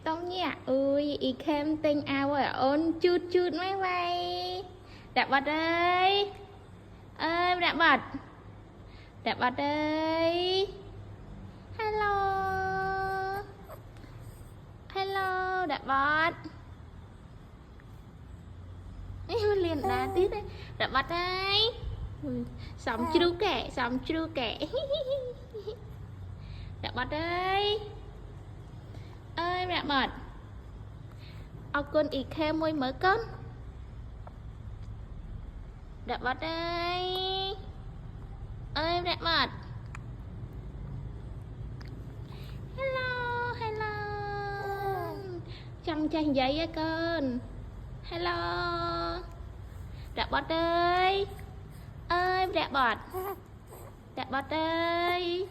tông nhẹ ui ý kem tinh ao rồi ôn chút chút mấy vậy đẹp bọt ơi đẹp bọt ơi hello đẹp bọt liền đá tít đấy đẹp bọt ơi sống chú kẻ đẹp bọt ơi đẹp bọt ao con ý kem môi mới con đẹp bọt ơi đẹp bọt hello chăm chanh giấy á con hello đẹp bọt ơi đẹp bọt ơi